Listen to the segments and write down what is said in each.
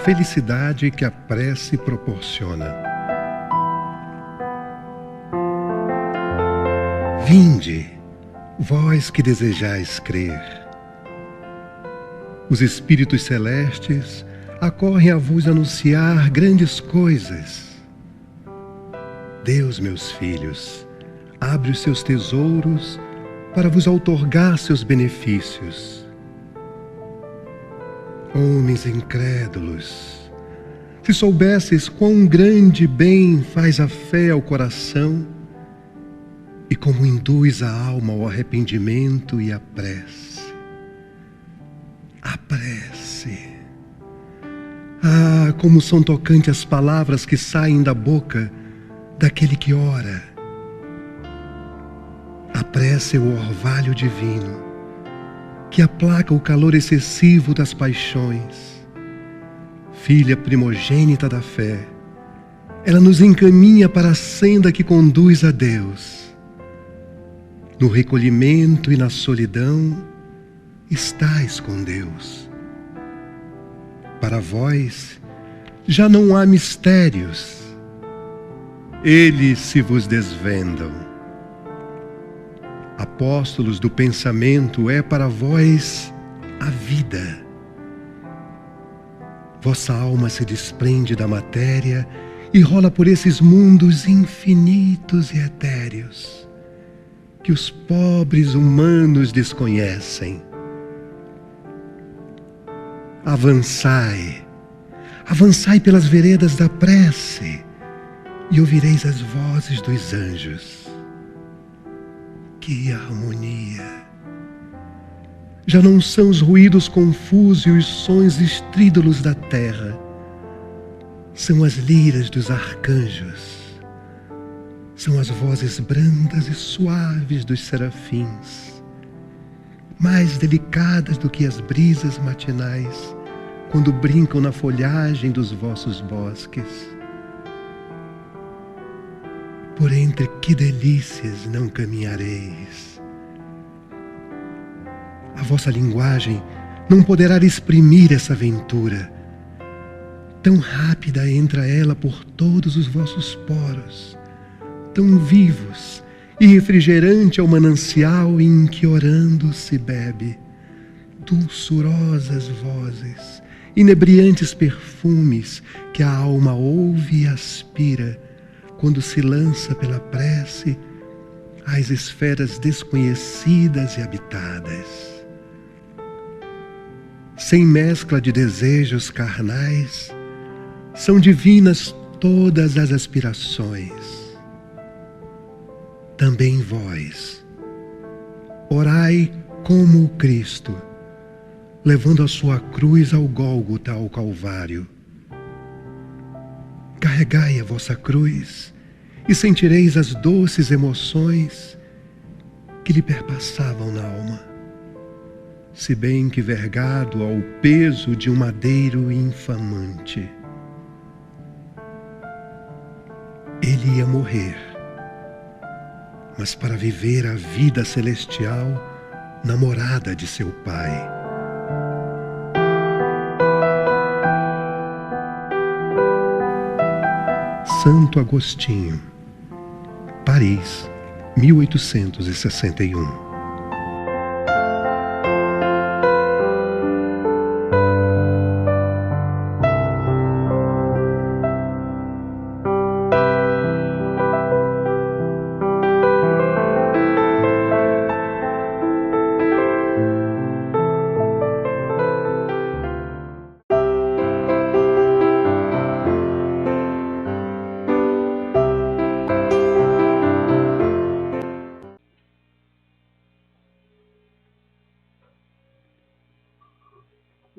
felicidade que a prece proporciona. Vinde, vós que desejais crer. Os Espíritos Celestes acorrem a vos anunciar grandes coisas. Deus, meus filhos, abre os seus tesouros para vos outorgar seus benefícios. Homens incrédulos, se soubesseis quão grande bem faz a fé ao coração e como induz a alma ao arrependimento e à prece. A prece. Ah, como são tocantes as palavras que saem da boca daquele que ora. A prece é o orvalho divino que aplaca o calor excessivo das paixões. Filha primogênita da fé, ela nos encaminha para a senda que conduz a Deus. No recolhimento e na solidão, estais com Deus. Para vós, já não há mistérios. Eles se vos desvendam. Apóstolos do pensamento é para vós a vida. Vossa alma se desprende da matéria e rola por esses mundos infinitos e etéreos que os pobres humanos desconhecem. Avançai, avançai pelas veredas da prece e ouvireis as vozes dos anjos. Que harmonia! Já não são os ruídos confusos e os sons estrídulos da terra. São as liras dos arcanjos. São as vozes brandas e suaves dos serafins, mais delicadas do que as brisas matinais, quando brincam na folhagem dos vossos bosques. Por entre que delícias não caminhareis? A vossa linguagem não poderá exprimir essa aventura. Tão rápida entra ela por todos os vossos poros, tão vivos e refrigerante é o manancial em que orando se bebe. Dulçurosas vozes, inebriantes perfumes que a alma ouve e aspira quando se lança pela prece às esferas desconhecidas e habitadas. Sem mescla de desejos carnais, são divinas todas as aspirações. Também vós, orai como o Cristo, levando a sua cruz ao Gólgota, ao Calvário. Carregai a vossa cruz e sentireis as doces emoções que lhe perpassavam na alma, se bem que vergado ao peso de um madeiro infamante. Ele ia morrer, mas para viver a vida celestial na morada de seu Pai. Santo Agostinho, Paris, 1861.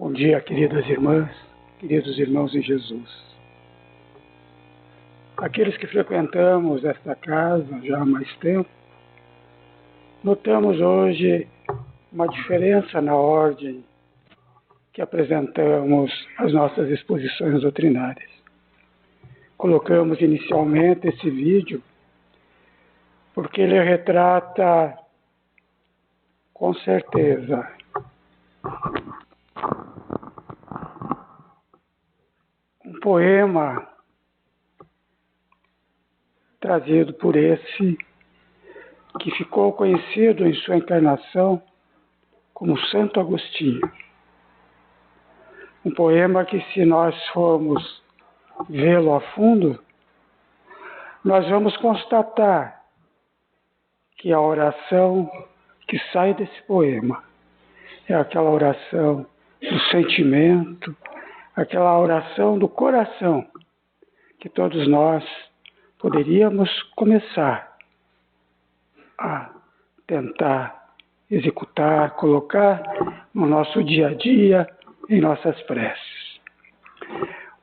Bom dia, queridas irmãs, queridos irmãos em Jesus. Aqueles que frequentamos esta casa já há mais tempo, notamos hoje uma diferença na ordem que apresentamos as nossas exposições doutrinárias. Colocamos inicialmente esse vídeo porque ele retrata, com certeza, poema trazido por esse que ficou conhecido em sua encarnação como Santo Agostinho. Um poema que, se nós formos vê-lo a fundo, nós vamos constatar que a oração que sai desse poema é aquela oração do sentimento, aquela oração do coração que todos nós poderíamos começar a tentar executar, colocar no nosso dia a dia, em nossas preces.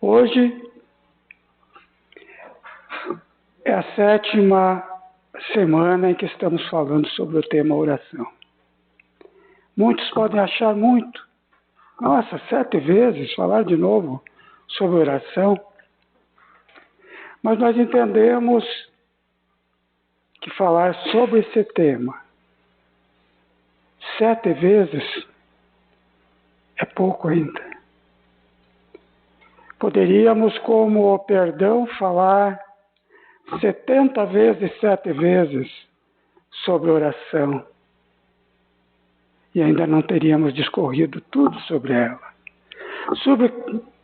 Hoje é a 7ª semana em que estamos falando sobre o tema oração. Muitos podem achar muito. Nossa, 7 vezes falar de novo sobre oração. Mas nós entendemos que falar sobre esse tema 7 vezes é pouco ainda. Poderíamos, como o perdão, falar 70 vezes, 7 vezes sobre oração. E ainda não teríamos discorrido tudo sobre ela. Sobre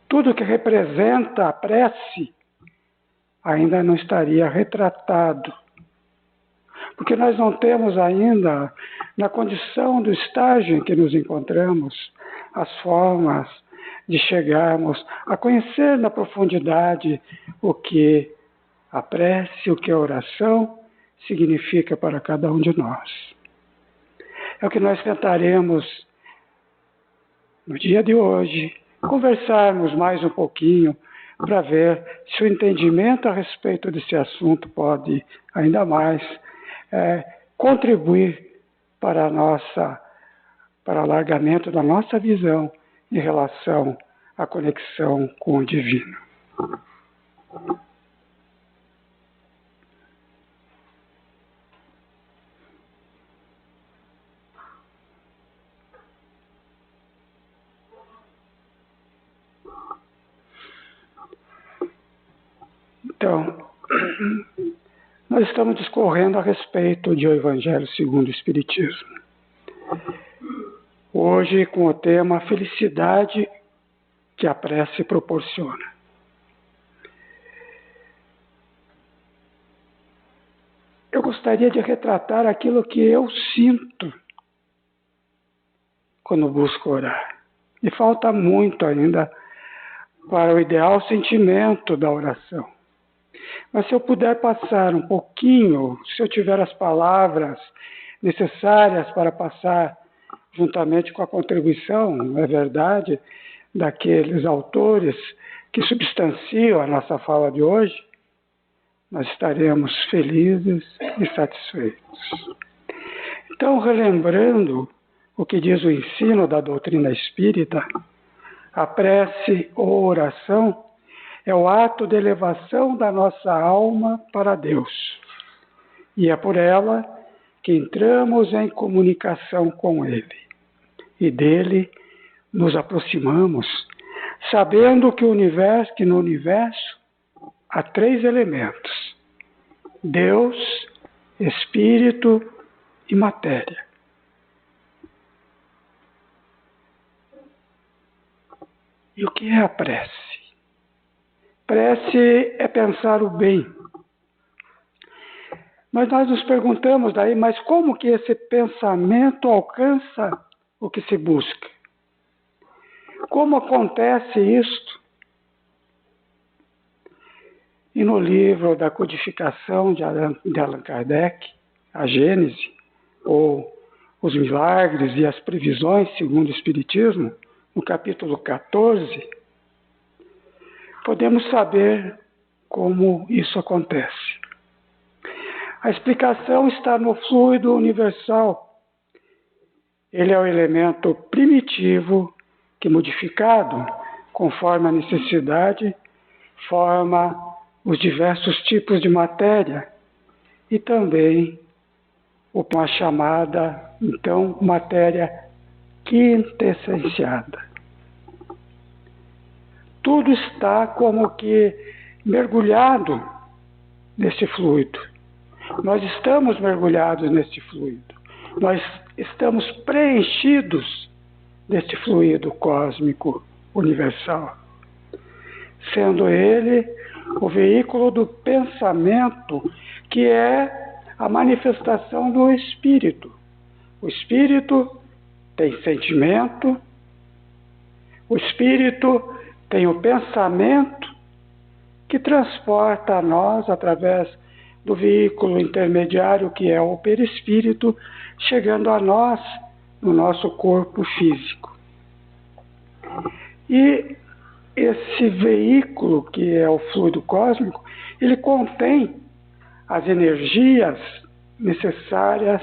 tudo que representa a prece, ainda não estaria retratado. Porque nós não temos ainda, na condição do estágio em que nos encontramos, as formas de chegarmos a conhecer na profundidade o que a prece, o que a oração significa para cada um de nós. É o que nós tentaremos, no dia de hoje, conversarmos mais um pouquinho para ver se o entendimento a respeito desse assunto pode ainda mais contribuir para o alargamento da nossa visão em relação à conexão com o divino. Então, nós estamos discorrendo a respeito do Evangelho segundo o Espiritismo. Hoje, com o tema Felicidade que a prece proporciona. Eu gostaria de retratar aquilo que eu sinto quando busco orar. E falta muito ainda para o ideal sentimento da oração. Mas se eu puder passar um pouquinho, se eu tiver as palavras necessárias para passar juntamente com a contribuição, é verdade, daqueles autores que substanciam a nossa fala de hoje, nós estaremos felizes e satisfeitos. Então, relembrando o que diz o ensino da doutrina espírita, a prece ou oração é o ato de elevação da nossa alma para Deus. E é por ela que entramos em comunicação com Ele. E dele nos aproximamos, sabendo que no universo há 3 elementos: Deus, Espírito e matéria. E o que é a prece? Prece é pensar o bem. Mas nós nos perguntamos daí, mas como que esse pensamento alcança o que se busca? Como acontece isto? E no livro da codificação de Allan Kardec, a Gênese, ou os milagres e as previsões segundo o Espiritismo, no capítulo 14, podemos saber como isso acontece. A explicação está no fluido universal. Ele é o elemento primitivo que, modificado conforme a necessidade, forma os diversos tipos de matéria e também a chamada, então, matéria quintessenciada. tudo está como que mergulhado nesse fluido. Nós estamos mergulhados nesse fluido. Nós estamos preenchidos desse fluido cósmico universal, sendo ele o veículo do pensamento, que é a manifestação do espírito. O espírito tem sentimento, o espírito tem o pensamento que transporta a nós através do veículo intermediário que é o perispírito, chegando a nós no nosso corpo físico. E esse veículo, que é o fluido cósmico, ele contém as energias necessárias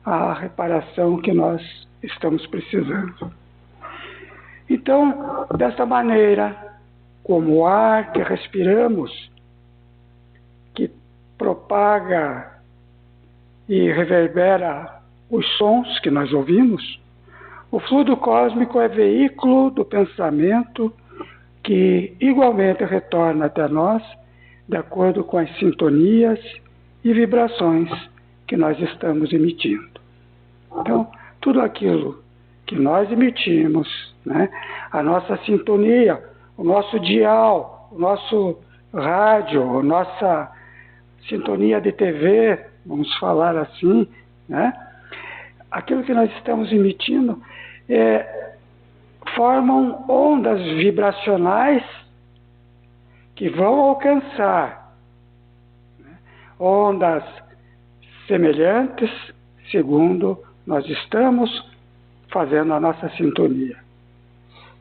à reparação que nós estamos precisando. Então, dessa maneira, como o ar que respiramos, que propaga e reverbera os sons que nós ouvimos, o fluido cósmico é veículo do pensamento que igualmente retorna até nós de acordo com as sintonias e vibrações que nós estamos emitindo. Então, tudo aquilo que nós emitimos, né, a nossa sintonia, o nosso dial, o nosso rádio, a nossa sintonia de TV, vamos falar assim, né, aquilo que nós estamos emitindo formam ondas vibracionais que vão alcançar, né, ondas semelhantes, segundo nós estamos fazendo a nossa sintonia,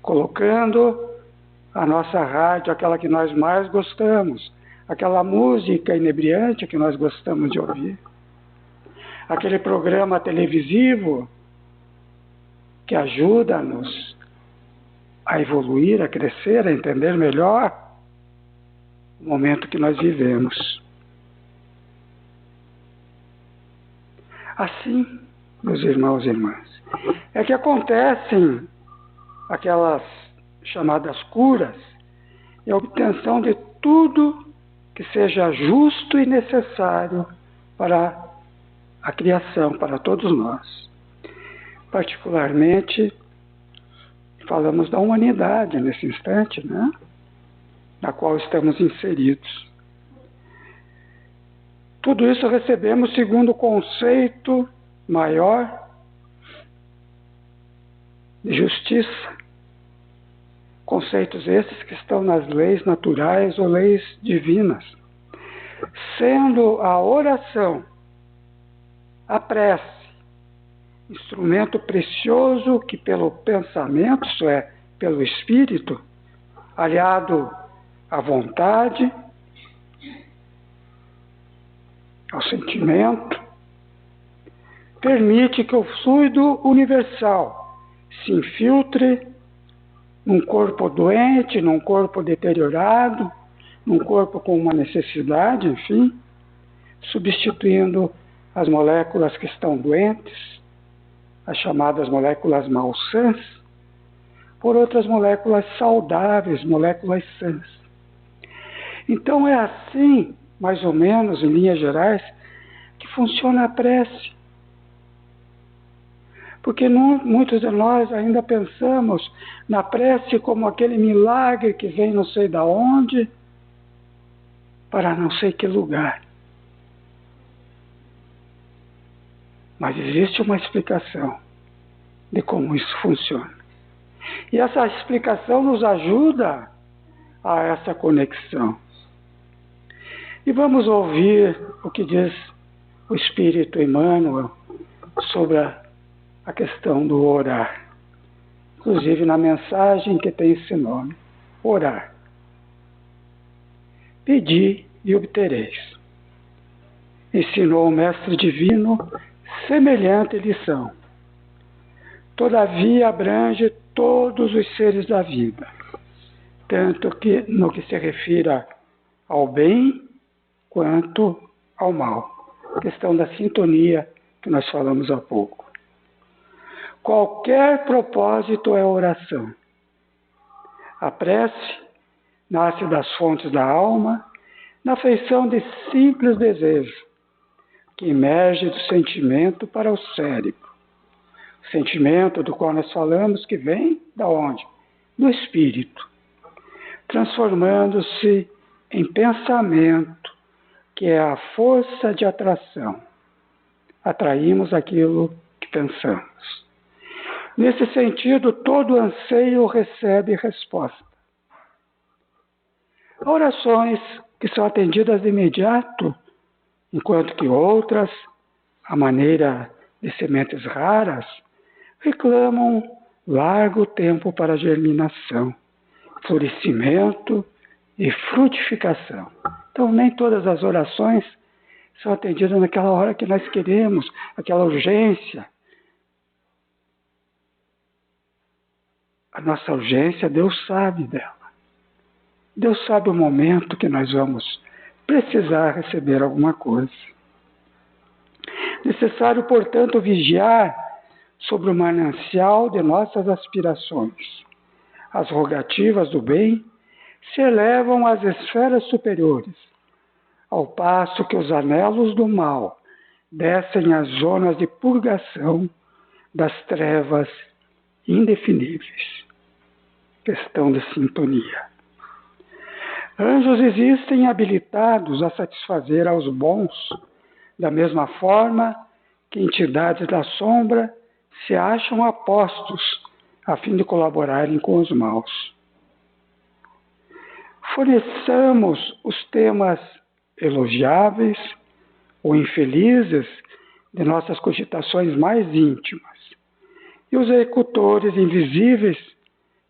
colocando a nossa rádio, aquela que nós mais gostamos, aquela música inebriante que nós gostamos de ouvir, aquele programa televisivo que ajuda-nos a evoluir, a crescer, a entender melhor o momento que nós vivemos. Assim, meus irmãos e irmãs, é que acontecem aquelas chamadas curas e a obtenção de tudo que seja justo e necessário para a criação, para todos nós. Particularmente, falamos da humanidade nesse instante, né? Na qual estamos inseridos. Tudo isso recebemos segundo o conceito maior de justiça. Conceitos esses que estão nas leis naturais ou leis divinas. Sendo a oração, a prece, instrumento precioso que pelo pensamento, isso é, pelo espírito, aliado à vontade, ao sentimento, permite que o fluido universal se infiltre num corpo doente, num corpo deteriorado, num corpo com uma necessidade, enfim, substituindo as moléculas que estão doentes, as chamadas moléculas malsãs, por outras moléculas saudáveis, moléculas sãs. Então é assim, mais ou menos, em linhas gerais, que funciona a prece. Porque muitos de nós ainda pensamos na prece como aquele milagre que vem não sei da onde, para não sei que lugar. Mas existe uma explicação de como isso funciona. E essa explicação nos ajuda a essa conexão. E vamos ouvir o que diz o Espírito Emmanuel sobre a questão do orar. Inclusive na mensagem que tem esse nome, orar. Pedi e obtereis. Ensinou o Mestre Divino semelhante lição. Todavia abrange todos os seres da vida, tanto que no que se refira ao bem quanto ao mal. A questão da sintonia que nós falamos há pouco. Qualquer propósito é oração. A prece nasce das fontes da alma, na feição de simples desejo, que emerge do sentimento para o cérebro. O sentimento do qual nós falamos que vem da onde? Do espírito, transformando-se em pensamento, que é a força de atração. Atraímos aquilo que pensamos. Nesse sentido, todo anseio recebe resposta. Há orações que são atendidas de imediato, enquanto que outras, à maneira de sementes raras, reclamam largo tempo para germinação, florescimento e frutificação. Então, nem todas as orações são atendidas naquela hora que nós queremos, aquela urgência. A nossa urgência, Deus sabe dela. Deus sabe o momento que nós vamos precisar receber alguma coisa. Necessário, portanto, vigiar sobre o manancial de nossas aspirações. As rogativas do bem se elevam às esferas superiores, ao passo que os anelos do mal descem às zonas de purgação das trevas indefiníveis. Questão de sintonia. Anjos existem habilitados a satisfazer aos bons, da mesma forma que entidades da sombra se acham apostos a fim de colaborarem com os maus. Forneçamos os temas elogiáveis ou infelizes de nossas cogitações mais íntimas, e os executores invisíveis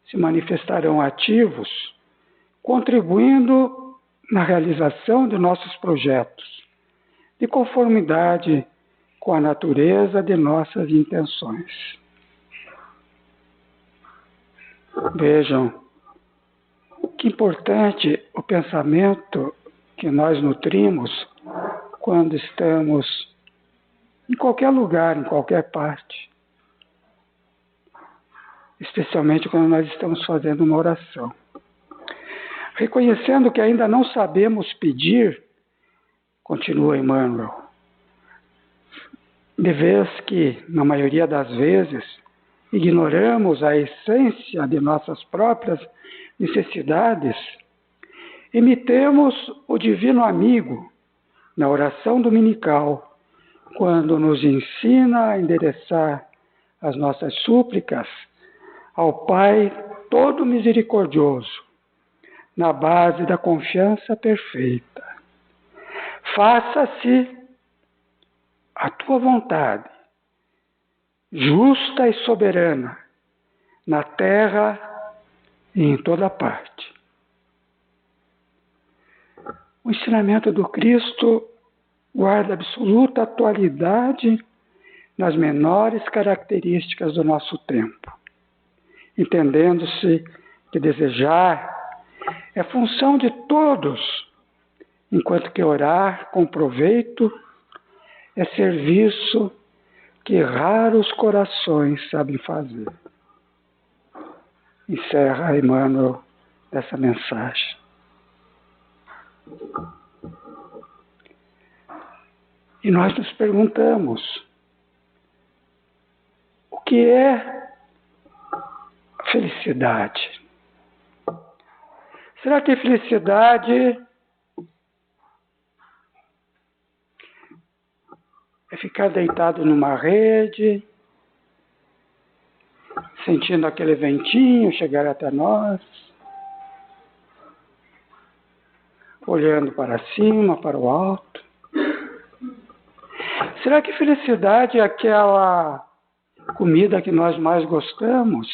se manifestarão ativos, contribuindo na realização de nossos projetos, de conformidade com a natureza de nossas intenções. Vejam, que importante o pensamento que nós nutrimos quando estamos em qualquer lugar, em qualquer parte. Especialmente quando nós estamos fazendo uma oração. Reconhecendo que ainda não sabemos pedir, continua Emmanuel, de vez que, na maioria das vezes, ignoramos a essência de nossas próprias necessidades, imitemos o Divino Amigo na oração dominical, quando nos ensina a endereçar as nossas súplicas ao Pai todo misericordioso, na base da confiança perfeita. Faça-se a tua vontade, justa e soberana, na terra e em toda parte. O ensinamento do Cristo guarda absoluta atualidade nas menores características do nosso tempo, entendendo-se que desejar é função de todos, enquanto que orar com proveito é serviço que raros corações sabem fazer. Encerra Emmanuel essa mensagem. E nós nos perguntamos, o que é felicidade? Será que felicidade é ficar deitado numa rede, sentindo aquele ventinho chegar até nós, olhando para cima, para o alto? Será que felicidade é aquela comida que nós mais gostamos?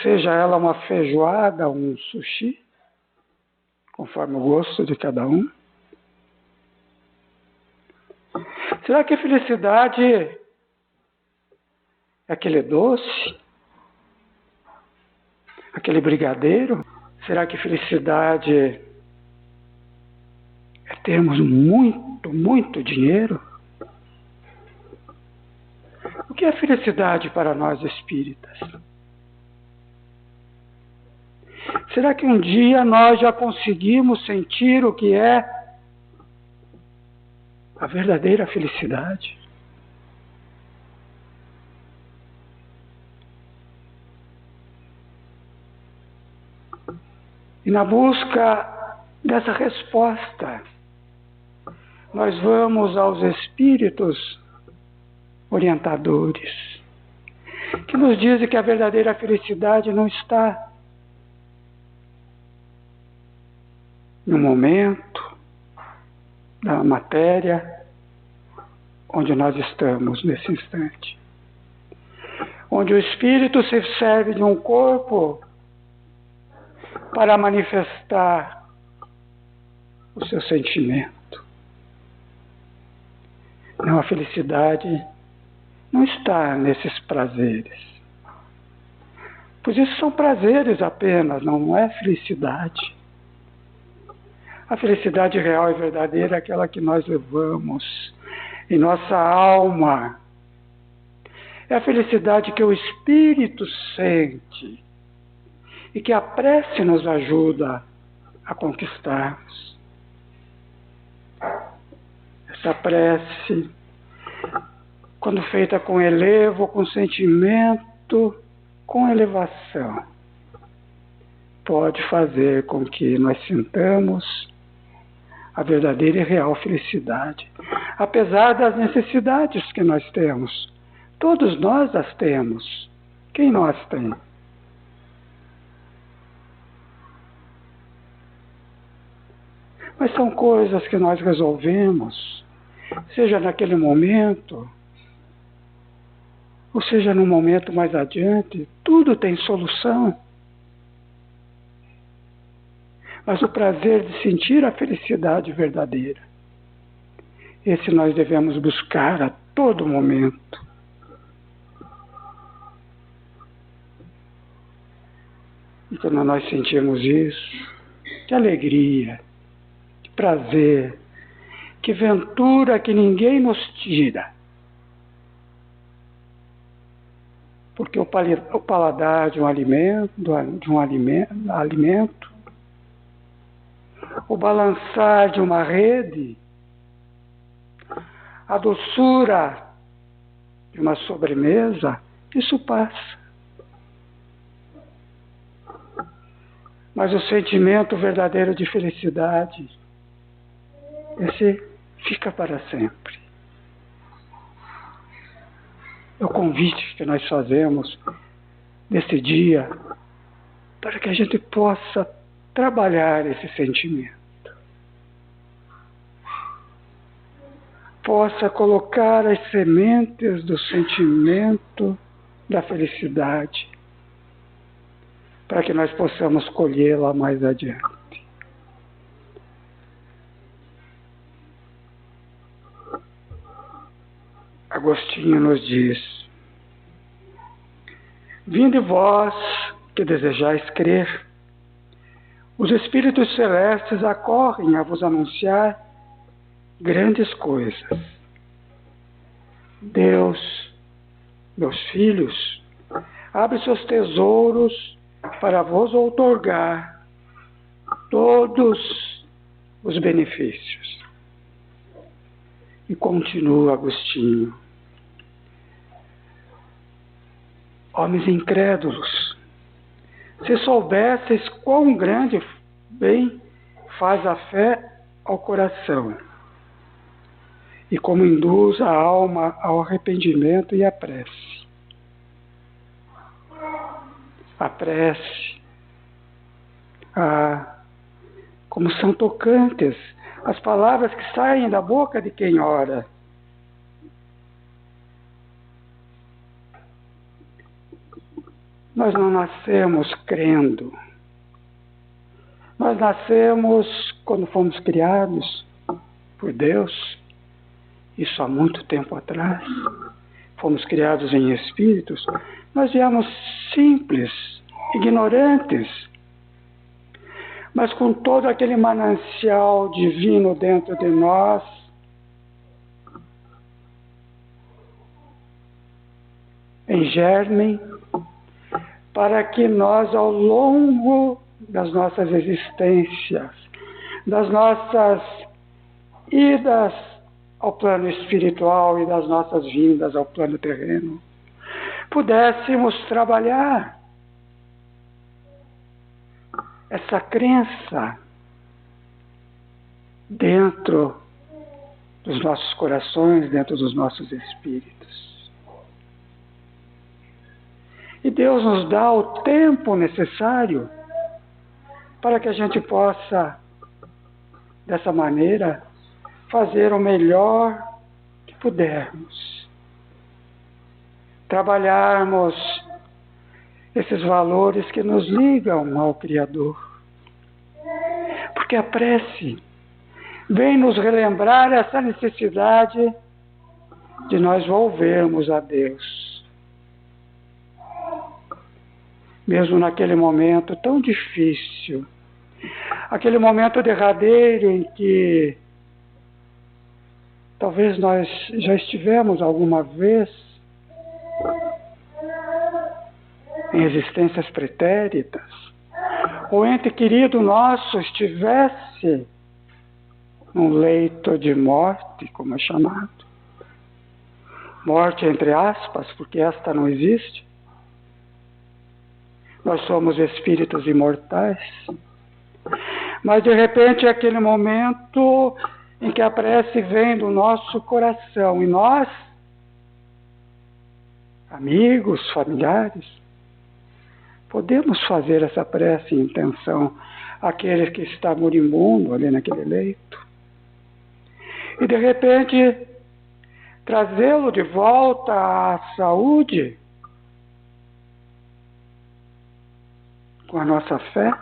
Seja ela uma feijoada, um sushi, conforme o gosto de cada um. Será que a felicidade é aquele doce? Aquele brigadeiro? Será que felicidade é termos muito, muito dinheiro? O que é felicidade para nós espíritas? Será que um dia nós já conseguimos sentir o que é a verdadeira felicidade? E na busca dessa resposta, nós vamos aos espíritos orientadores, que nos dizem que a verdadeira felicidade não está no momento, na matéria, onde nós estamos nesse instante. Onde o espírito se serve de um corpo para manifestar o seu sentimento. Não, a felicidade não está nesses prazeres. Pois isso são prazeres apenas, não é felicidade. A felicidade real e verdadeira é aquela que nós levamos em nossa alma. É a felicidade que o espírito sente e que a prece nos ajuda a conquistarmos. Essa prece, quando feita com elevo, com sentimento, com elevação, pode fazer com que nós sintamos a verdadeira e real felicidade, apesar das necessidades que nós temos. Todos nós as temos. Quem não as tem? Mas são coisas que nós resolvemos, seja naquele momento, ou seja num momento mais adiante, tudo tem solução. Mas o prazer de sentir a felicidade verdadeira, esse nós devemos buscar a todo momento. E quando nós sentimos isso, que alegria, que prazer, que ventura que ninguém nos tira. Porque o paladar de um alimento, o balançar de uma rede, a doçura de uma sobremesa, isso passa. Mas o sentimento verdadeiro de felicidade, esse fica para sempre. É o convite que nós fazemos nesse dia para que a gente possa trabalhar esse sentimento. Possa colocar as sementes do sentimento da felicidade para que nós possamos colhê-la mais adiante. Agostinho nos diz: vinde vós que desejais crer, os espíritos celestes acorrem a vos anunciar grandes coisas. Deus, meus filhos, abre seus tesouros para vos outorgar todos os benefícios. E continua Agostinho: homens incrédulos, se soubesseis quão grande bem faz a fé ao coração e como induz a alma ao arrependimento e à prece. A prece, como são tocantes as palavras que saem da boca de quem ora. Nós não nascemos crendo. Nós nascemos quando fomos criados por Deus, isso há muito tempo atrás. Fomos criados em espíritos. Nós viemos simples, ignorantes, mas com todo aquele manancial divino dentro de nós, em germe, para que nós, ao longo das nossas existências, das nossas idas ao plano espiritual e das nossas vindas ao plano terreno, pudéssemos trabalhar essa crença dentro dos nossos corações, dentro dos nossos espíritos. E Deus nos dá o tempo necessário para que a gente possa, dessa maneira, fazer o melhor que pudermos. Trabalharmos esses valores que nos ligam ao Criador. Porque a prece vem nos relembrar essa necessidade de nós volvermos a Deus. Mesmo naquele momento tão difícil, aquele momento derradeiro em que talvez nós já estivemos alguma vez em existências pretéritas, ou ente querido nosso estivesse num leito de morte, como é chamado. Morte entre aspas, porque esta não existe. Nós somos espíritos imortais. Mas de repente é aquele momento em que a prece vem do nosso coração. E nós, amigos, familiares, podemos fazer essa prece em intenção àquele que está moribundo ali naquele leito. E de repente trazê-lo de volta à saúde com a nossa fé,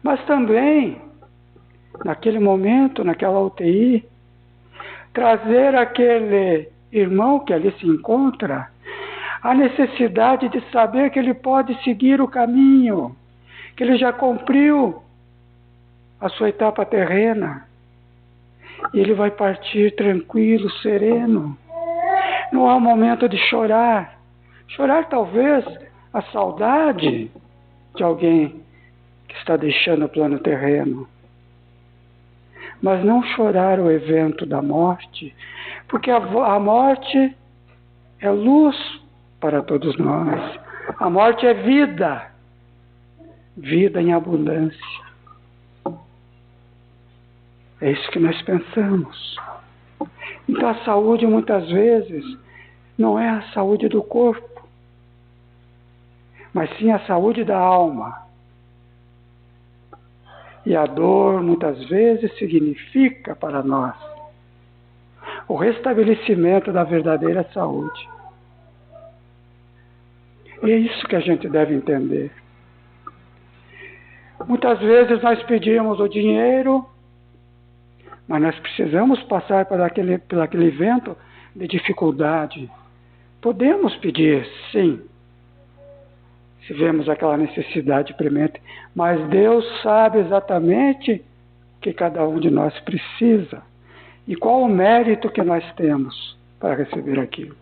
mas também naquele momento, naquela UTI, trazer aquele irmão que ali se encontra a necessidade de saber que ele pode seguir o caminho, que ele já cumpriu a sua etapa terrena e ele vai partir tranquilo, sereno. Não é o momento de chorar. Chorar talvez a saudade de alguém que está deixando o plano terreno. Mas não chorar o evento da morte, porque a morte é luz para todos nós. A morte é vida, vida em abundância. É isso que nós pensamos. Então a saúde muitas vezes não é a saúde do corpo, mas sim a saúde da alma. E a dor muitas vezes significa para nós o restabelecimento da verdadeira saúde. E é isso que a gente deve entender. Muitas vezes nós pedimos o dinheiro, mas nós precisamos passar por aquele evento de dificuldade. Podemos pedir, sim, se vemos aquela necessidade premente, mas Deus sabe exatamente o que cada um de nós precisa e qual o mérito que nós temos para receber aquilo.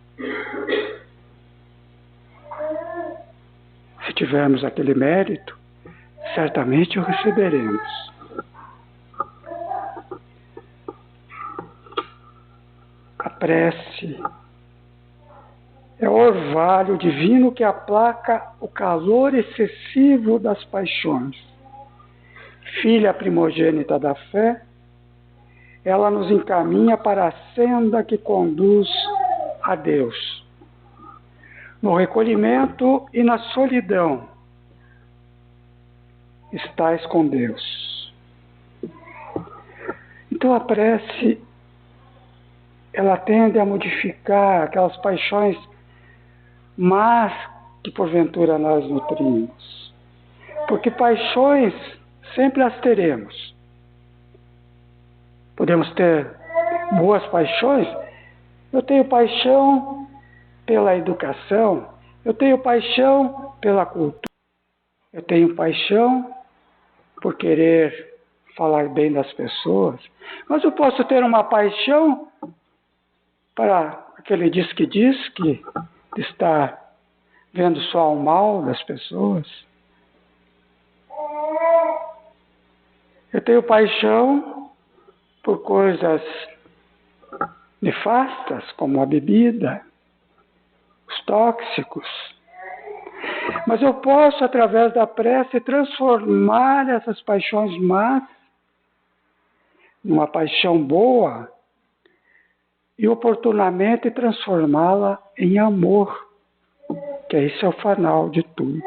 Se tivermos aquele mérito, certamente o receberemos. A prece é o orvalho divino que aplaca o calor excessivo das paixões. Filha primogênita da fé, ela nos encaminha para a senda que conduz a Deus. No recolhimento e na solidão, estais com Deus. Então a prece, ela tende a modificar aquelas paixões más que porventura nós nutrimos. Porque paixões sempre as teremos. Podemos ter boas paixões. Eu tenho paixão pela educação, eu tenho paixão pela cultura, eu tenho paixão por querer falar bem das pessoas, mas eu posso ter uma paixão para aquele disque-disque de estar vendo só o mal das pessoas. Eu tenho paixão por coisas nefastas, como a bebida, os tóxicos. Mas eu posso, através da prece, transformar essas paixões más numa paixão boa e oportunamente transformá-la em amor, que esse é o final de tudo.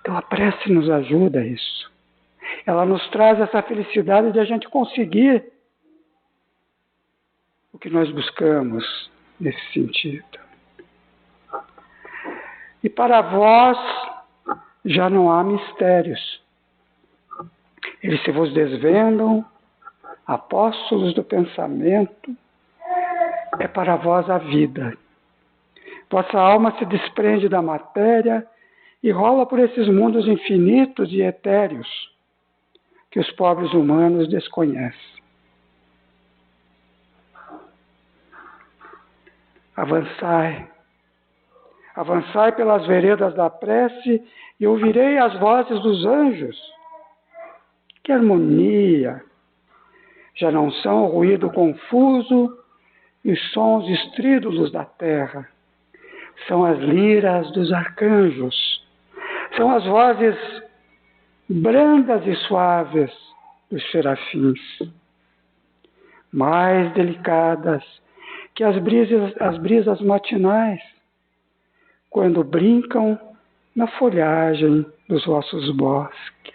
Então a prece nos ajuda a isso. Ela nos traz essa felicidade de a gente conseguir o que nós buscamos nesse sentido. E para vós já não há mistérios. Eles se vos desvendam, apóstolos do pensamento, é para vós a vida. Vossa alma se desprende da matéria e rola por esses mundos infinitos e etéreos que os pobres humanos desconhecem. Avançai. Avançai pelas veredas da prece e ouvirei as vozes dos anjos. Que harmonia! Já não são o ruído confuso e os sons estrídulos da terra. São as liras dos arcanjos. São as vozes brandas e suaves dos serafins. Mais delicadas que as brisas matinais, quando brincam na folhagem dos vossos bosques.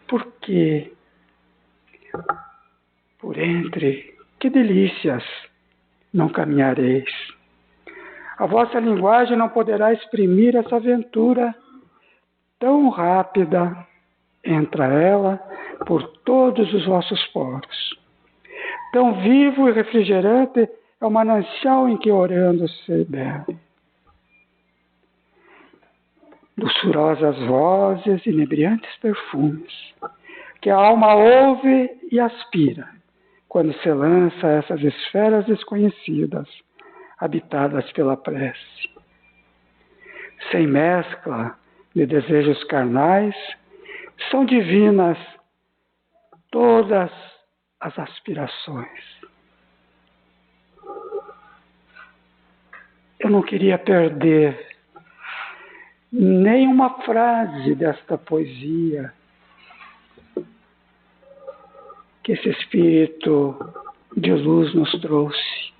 Porque, por entre, que delícias não caminhareis. A vossa linguagem não poderá exprimir essa aventura tão rápida. Entra ela por todos os vossos poros. Tão vivo e refrigerante é o manancial em que orando se bebe. Doçurosas vozes, inebriantes perfumes, que a alma ouve e aspira, quando se lança a essas esferas desconhecidas, habitadas pela prece. Sem mescla de desejos carnais, são divinas todas as aspirações. Eu não queria perder nem uma frase desta poesia que esse Espírito de luz nos trouxe.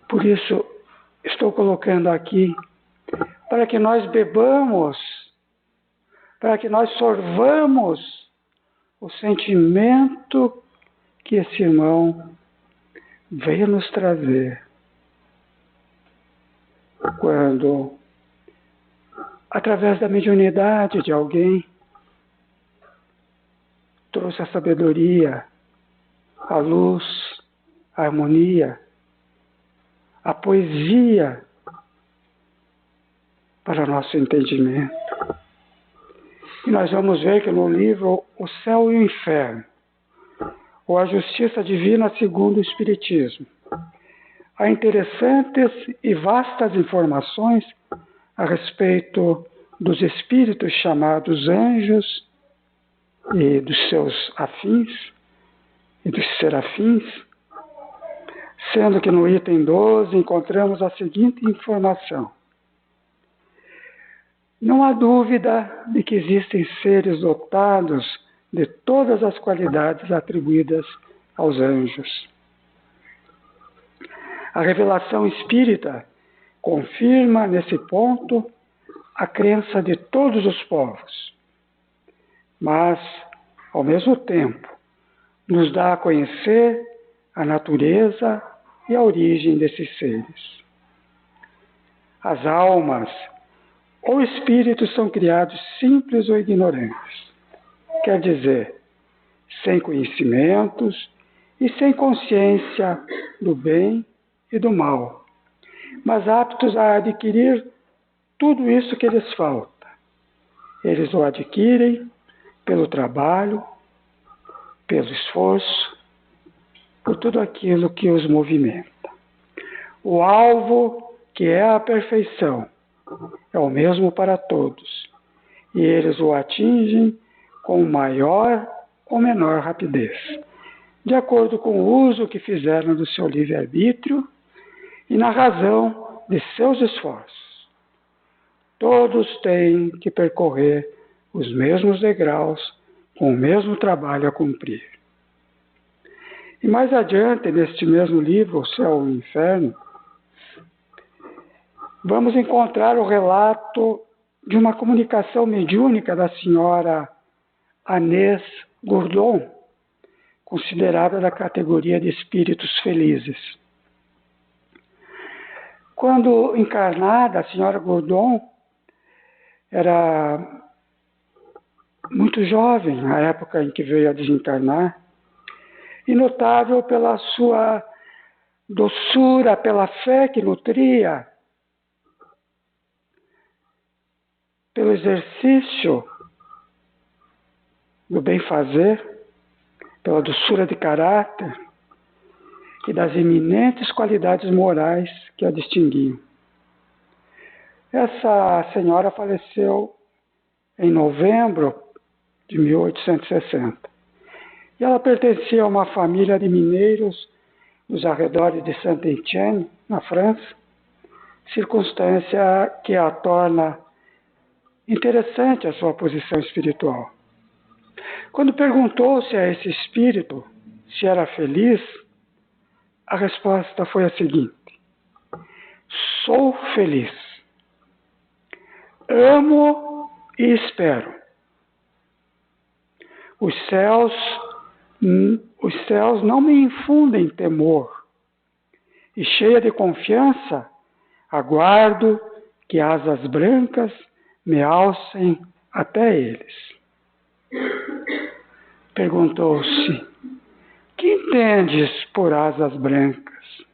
Por isso, estou colocando aqui, para que nós bebamos, para que nós sorvamos o sentimento que esse irmão veio nos trazer. Quando, através da mediunidade de alguém, trouxe a sabedoria, a luz, a harmonia, a poesia para nosso entendimento. E nós vamos ver que no livro O Céu e o Inferno, ou A Justiça Divina segundo o Espiritismo, há interessantes e vastas informações a respeito dos espíritos chamados anjos e dos seus afins e dos serafins, sendo que no item 12 encontramos a seguinte informação. Não há dúvida de que existem seres dotados de todas as qualidades atribuídas aos anjos. A revelação espírita confirma nesse ponto a crença de todos os povos, mas, ao mesmo tempo, nos dá a conhecer a natureza e a origem desses seres. As almas ou espíritos são criados simples ou ignorantes, quer dizer, sem conhecimentos e sem consciência do bem e do mal, mas aptos a adquirir tudo isso que lhes falta, Eles o adquirem pelo trabalho, pelo esforço, por tudo aquilo que os movimenta. O alvo, que é a perfeição, é o mesmo para todos, e eles o atingem com maior ou menor rapidez, de acordo com o uso que fizeram do seu livre-arbítrio e na razão de seus esforços. Todos têm que percorrer os mesmos degraus, com o mesmo trabalho a cumprir. E mais adiante, neste mesmo livro, O Céu e o Inferno, vamos encontrar o relato de uma comunicação mediúnica da senhora Agnès Gourdon, considerada da categoria de espíritos felizes. Quando encarnada, a senhora Gourdon era muito jovem, na época em que veio a desencarnar, e notável pela sua doçura, pela fé que nutria, pelo exercício do bem-fazer, pela doçura de caráter e das eminentes qualidades morais que a distinguiam. Essa senhora faleceu em novembro de 1860. E ela pertencia a uma família de mineiros nos arredores de Saint-Étienne, na França, circunstância que a torna interessante a sua posição espiritual. Quando perguntou-se a esse espírito se era feliz, a resposta foi a seguinte: sou feliz, amo e espero. Os céus não me infundem temor, e cheia de confiança, aguardo que asas brancas me alcem até eles. Perguntou-se: que entendes por asas brancas?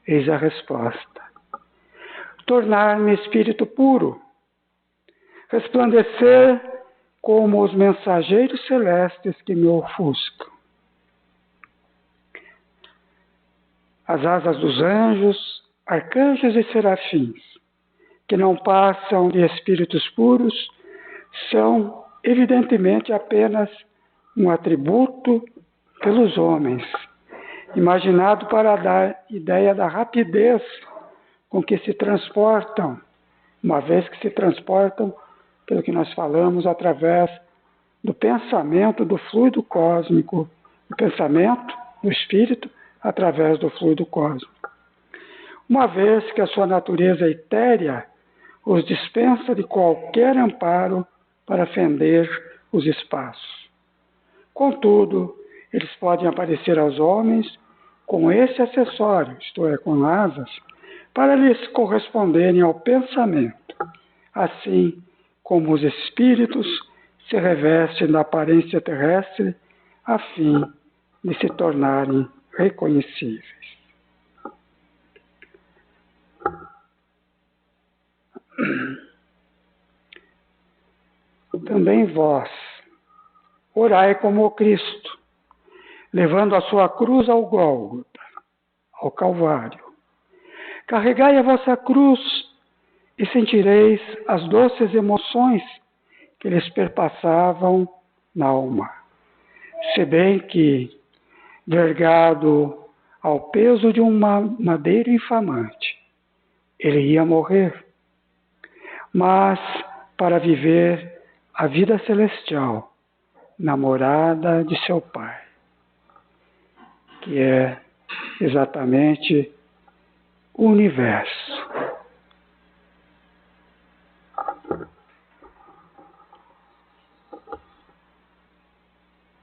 Eis a resposta: tornar-me espírito puro, resplandecer como os mensageiros celestes que me ofuscam. As asas dos anjos, arcanjos e serafins, que não passam de espíritos puros, são evidentemente apenas um atributo pelos homens, imaginado para dar ideia da rapidez com que se transportam, uma vez que se transportam, pelo que nós falamos, através do pensamento do fluido cósmico, do pensamento do espírito através do fluido cósmico. Uma vez que a sua natureza etérea os dispensa de qualquer amparo para fender os espaços. Contudo, eles podem aparecer aos homens com esse acessório, isto é, com asas, para lhes corresponderem ao pensamento, assim como os espíritos se revestem da aparência terrestre a fim de se tornarem reconhecíveis. Também vós, orai como o Cristo, levando a sua cruz ao Gólgota, ao Calvário. Carregai a vossa cruz e sentireis as doces emoções que lhes perpassavam na alma. Se bem que, vergado ao peso de um madeiro infamante, ele ia morrer, mas para viver a vida celestial na morada de seu Pai, que é exatamente o universo.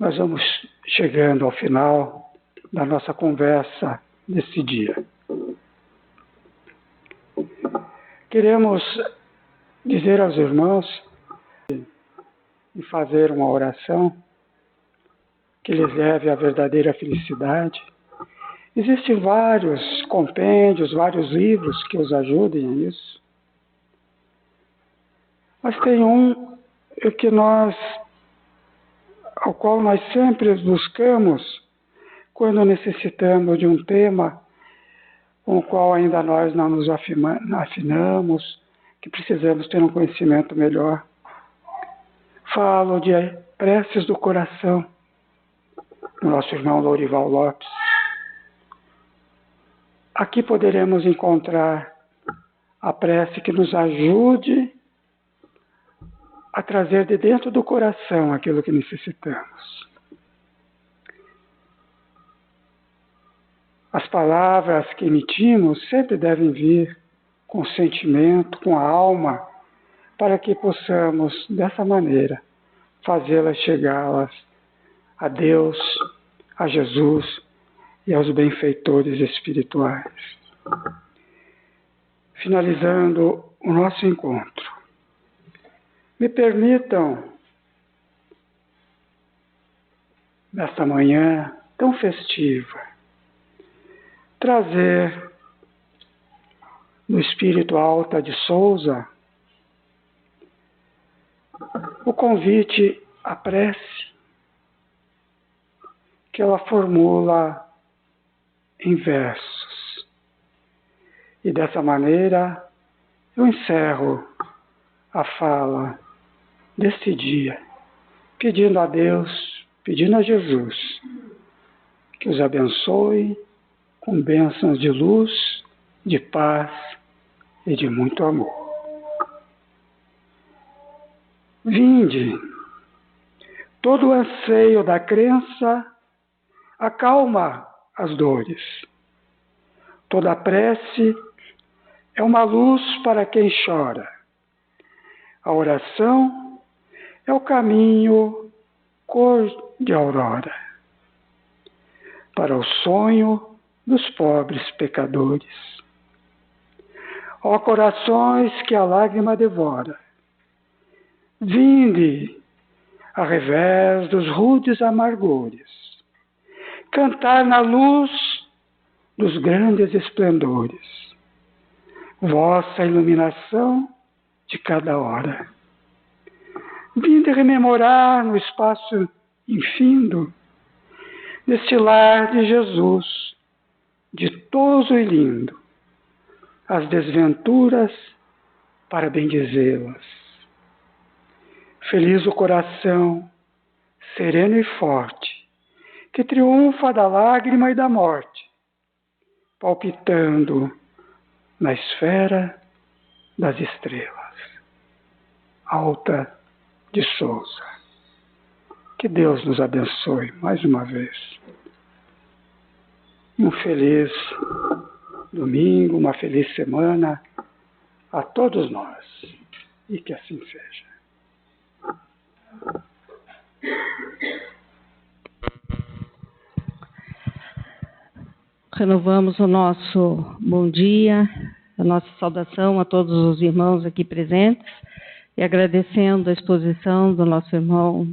Nós vamos chegando ao final da nossa conversa desse dia. Queremos dizer aos irmãos e fazer uma oração que lhes leve à verdadeira felicidade. Existem vários compêndios, vários livros que os ajudem a isso. Mas tem um ao qual nós sempre buscamos quando necessitamos de um tema com o qual ainda nós não nos afinamos, que precisamos ter um conhecimento melhor. Falo de preces do coração, do nosso irmão Lourival Lopes. Aqui poderemos encontrar a prece que nos ajude a trazer de dentro do coração aquilo que necessitamos. As palavras que emitimos sempre devem vir com sentimento, com a alma, para que possamos, dessa maneira, fazê-las chegá-las a Deus, a Jesus e aos benfeitores espirituais. Finalizando o nosso encontro, me permitam, nesta manhã tão festiva, trazer no espírito Alta de Souza o convite à prece que ela formula em versos. E dessa maneira eu encerro a fala deste dia, pedindo a Deus, pedindo a Jesus, que os abençoe com bênçãos de luz, de paz e de muito amor. Vinde, todo o anseio da crença acalma as dores. Toda prece é uma luz para quem chora. A oração é o caminho cor de aurora para o sonho dos pobres pecadores. Ó corações que a lágrima devora, vinde, a revés dos rudes amargores, cantar na luz dos grandes esplendores, vossa iluminação de cada hora. Vinde rememorar no espaço infindo, neste lar de Jesus, ditoso e lindo, as desventuras para bendizê-las. Feliz o coração, sereno e forte, que triunfa da lágrima e da morte, palpitando na esfera das estrelas. Alta de Souza. Que Deus nos abençoe mais uma vez. Um feliz domingo, uma feliz semana a todos nós. E que assim seja. Renovamos o nosso bom dia, a nossa saudação a todos os irmãos aqui presentes e agradecendo a exposição do nosso irmão